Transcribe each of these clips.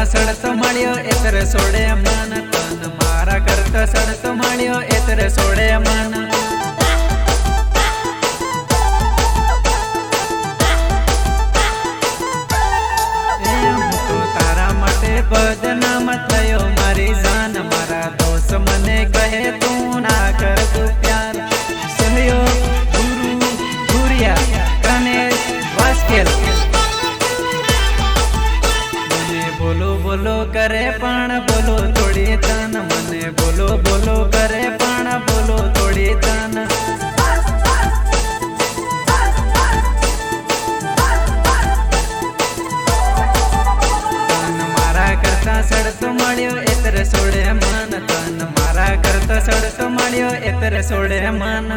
સડતો મળ્યો એતરે સોડે મન તન મારા કરતા સડતો મળ્યો એતરે સોડે મન તારા માટે બદનામ થયો મારી જાન મારા દોસ્ત મને કહે તું ના કર તું પ્યાર સહયોગ ગુરુ ગુરિયા ગણેશ વાસ્કેલ બોલો બોલો કરે પણ બોલો થોડી તન મને બોલો બોલો કરે પણ બોલો થોડી તન તન મારા કરતા સડતો મળ્યો એતરે સોડે મન તન મારા કરતા સડતો મળ્યો એતરે સોડે મન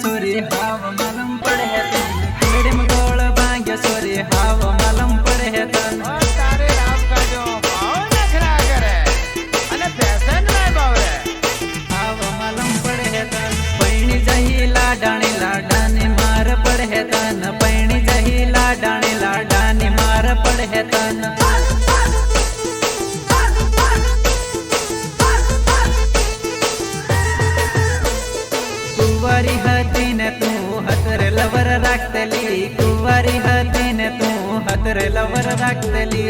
सोरी हाव मलम पड़े है तन कीड़े में गोल भाग्य सोरी हाव मलम पड़े है तन तारे राम का जो भाव नखरा करे अने पैसा न बावरे हाव मलम पड़े है तन पैणी जही लाडाणी लाडानी मार पड़े है तन पैणी जही लाडाणी लाडानी मार पड़े है तन कुंवारी हती ने तू हतरे लवर राखतली कुंवारी हती ने तू हतरे लवर राखतली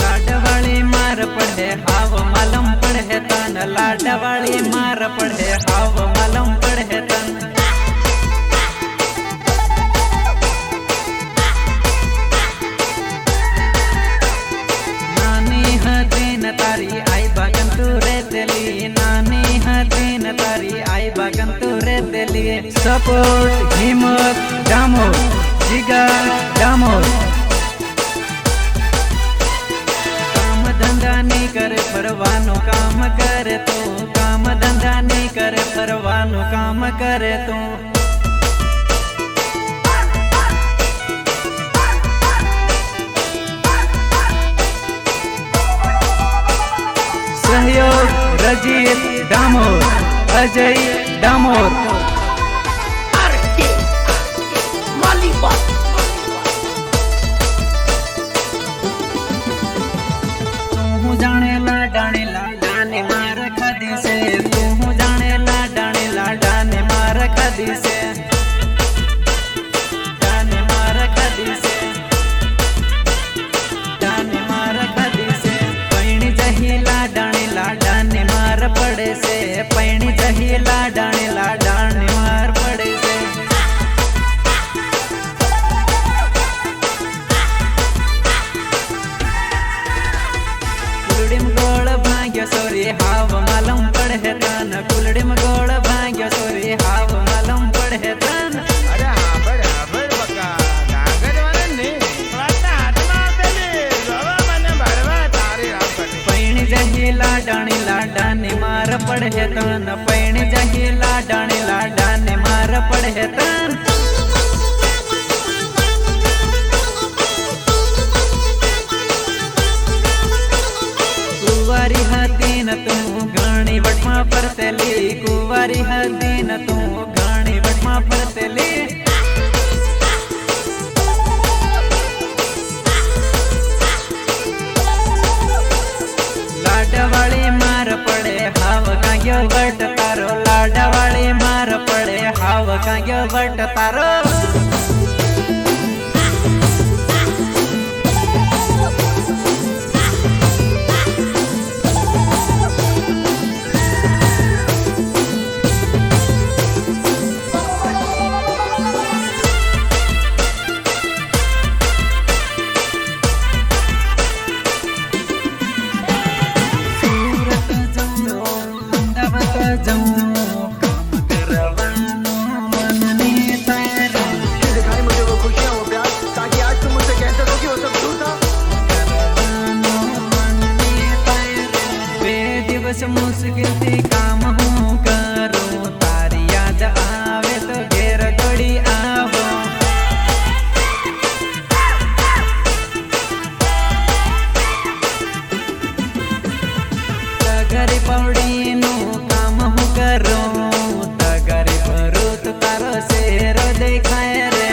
लाडवाળી मार पड़े हाव मालम पड़े तन लाडवाળી मार पड़े हाव मालम पड़े तन तारी आई बागन तू रे दिली नानी हतीन तारी आई बागन तू रे दिली सपोर्ट हिम्मत डामोर जिगर डामोर काम धंधा नहीं करे फरवानो काम करे तू काम धंधा नहीं करे फरवानो काम करे तू सहयोग रजित डामोर अजय डामोर तू जाने लाडाने लाडाने मार खदी से तू जाने लाडाने लाडाने मार खदी से जाने मार खदी से जाने मार खदी से पैणी जही लाडाने लाडाने मार पड़े से पैणी जही लाडाने लाड પડે તન પૈણ જહી લાડાને લાડાને માર પડે તન કુંવારી હતી ન તું ઘણી વટમાં ફરતેલી કુંવારી હતી ન તું ઘણી વટમાં ફરતેલી લાડવાળી માર પડે હાવ કાંગ્યો વટ તારો લાડવાળી માર પડે હાવ કાંગ્યો વટ તારો मुश्किल थी काम हूँ करूँ तारी याद आवे तो घेर दौड़ी आवो तगरी पौड़ी નું કામ હું કરું તગરી ભરું તો તારો શેરો દેખાય રે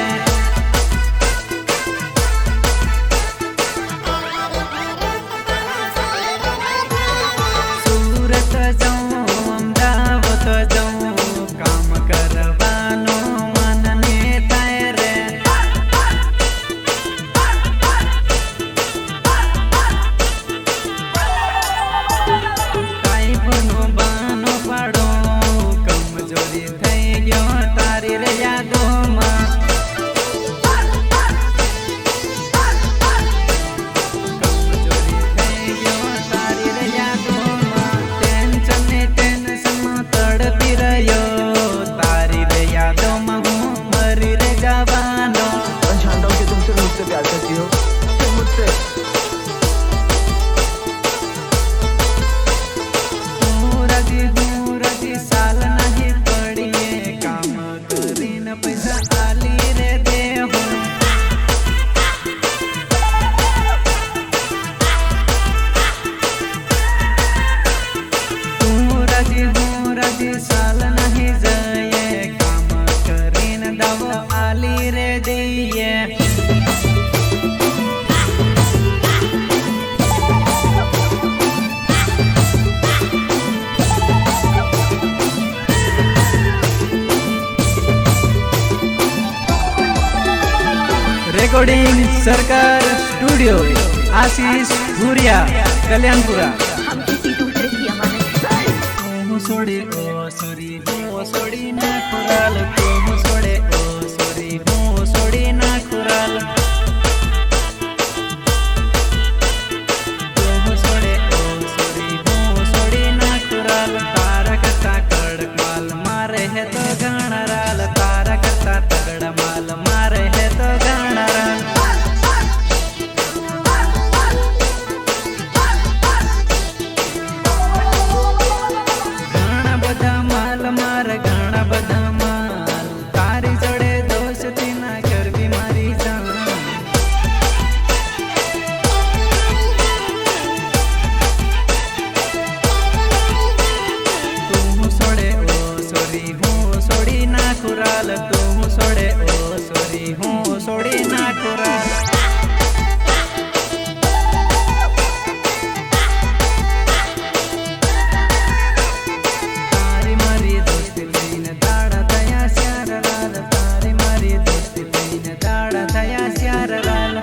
रिकॉर्डिंग सरकार स्टूडियो आशीष भूरिया कल्याणपुरा हम किसी दूसरे की अमानत ओ सोड़ी ना खुराल ओ सोड़ी ना खुराल सोड़ी ना खुराल तारा करता कड़क माल मारे है तो गाना राल तारा करता तगड़ा माल मारे है तो गाना राल घणा बधा माल मार घणा बधा माल तारी जोड़े दोस्ती ना करवी मारी जान तू सोड़े ओ सोरी हूँ सोड़ी ना खुराल तू सोड़े ओ सोरी हूँ सोड़ी ना खुराल तारी मारी दोस्ती लईने दाड़ा थया श्यार लाल तारी मारी दोस्ती लईने दाड़ा थया श्यार लाल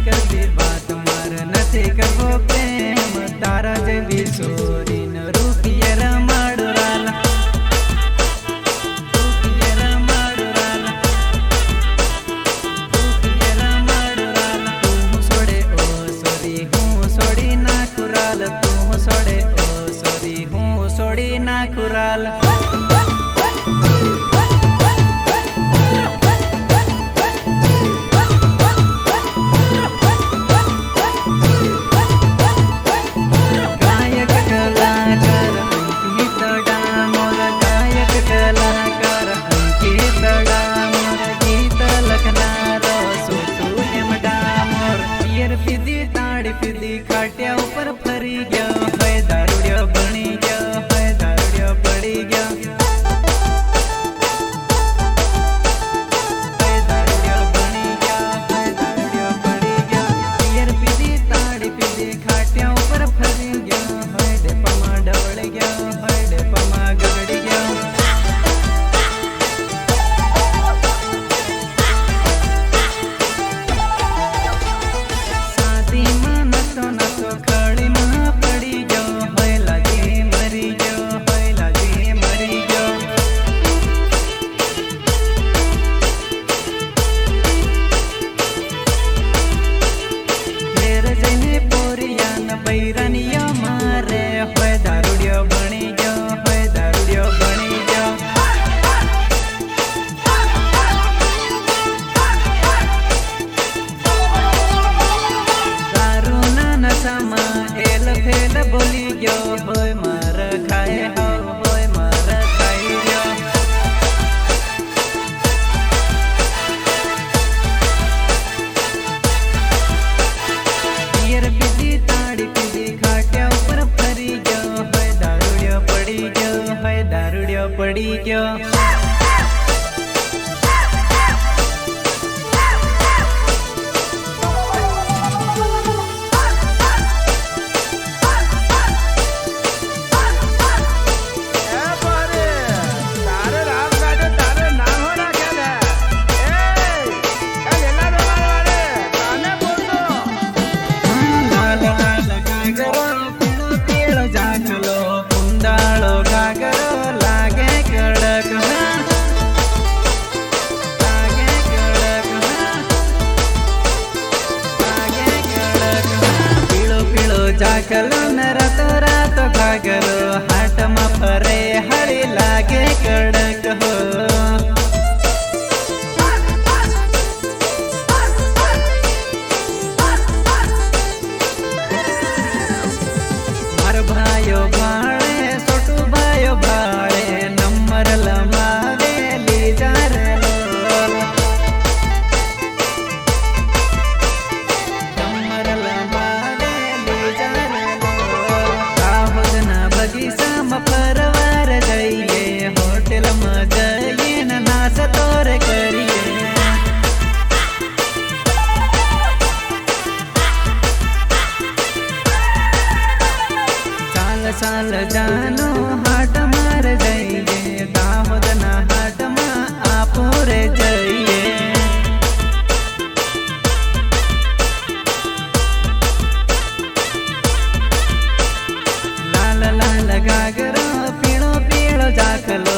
करती बात मार નથી કરવો પ્રેમ તારા જેવી છોરીને રૂપિયા રમાડુરાલ તું સોડે ઓ સોરી હું સોડી નાખુરાલ તું સોડે ઓ સોરી હું સોડી નાખુરાલ પિયર પીધી તાળી પીધી ખાટ્યા ઉપર ફરી ગયો હોય દારૂડિયો બની ગયો હોય દારૂડિયો પડી ગયો હોય દારૂડિયો બની ગયો હોય દારૂડિયો પડી ગયો પિયર પીધી તાળી પીધી ખાટ્યા ઉપર ફરી ગયો હોય ડેપામાં ઢવળી ગયો હોય ડેપામાં ગગડી ગયો બૈરાનિયા મારે હોય દારૂડિયો બની ગયો હોય દારૂડિયો બની ગયો દારૂના નશામાં એલ ફેલ બોલી ગયો હોય માર ખાય હોય માર ખાઈ ગયો પિયર પીધી તાળી પીધી ખાટ્યા ઉપર ફરી ગયો હોય દારૂડિયો પડી ગયો હોય દારૂડિયો પડી ગયો એ બારે તારે રામ કાઢે તારે ના હો રાખ્યા એ લેલા રોમાલ વાળે કાને બોલતો લાલ લાલ ગાગરો પીળો પીળો ઝાંખલો કુંડાળો ગાગરો લાગે કડક લાગે કડક લાગે કડક પીળો પીળો ઝાંખલો ને રાતો રાતો ગાગરો હાટમાં ફરે હળી લાગે કડક હો મારો ભાઈઓ ભાળે છોટુ ભાઈઓ ભાળે નંબર લમાવે લીધા રે લોલ નંબર લમાવે લીધા રે લોલ દાહોદના બગીચામાં ફરવાર જઈએ હોટેલમાં જઈએ ને નાસ્તો રે કરીએ ચાલ જાનો હાટ માર જઈએ દાહોદના હાટમાં આપોરે જઈએ લાલ લાલ ગાગરો પીળો પીળો ઝાંખલો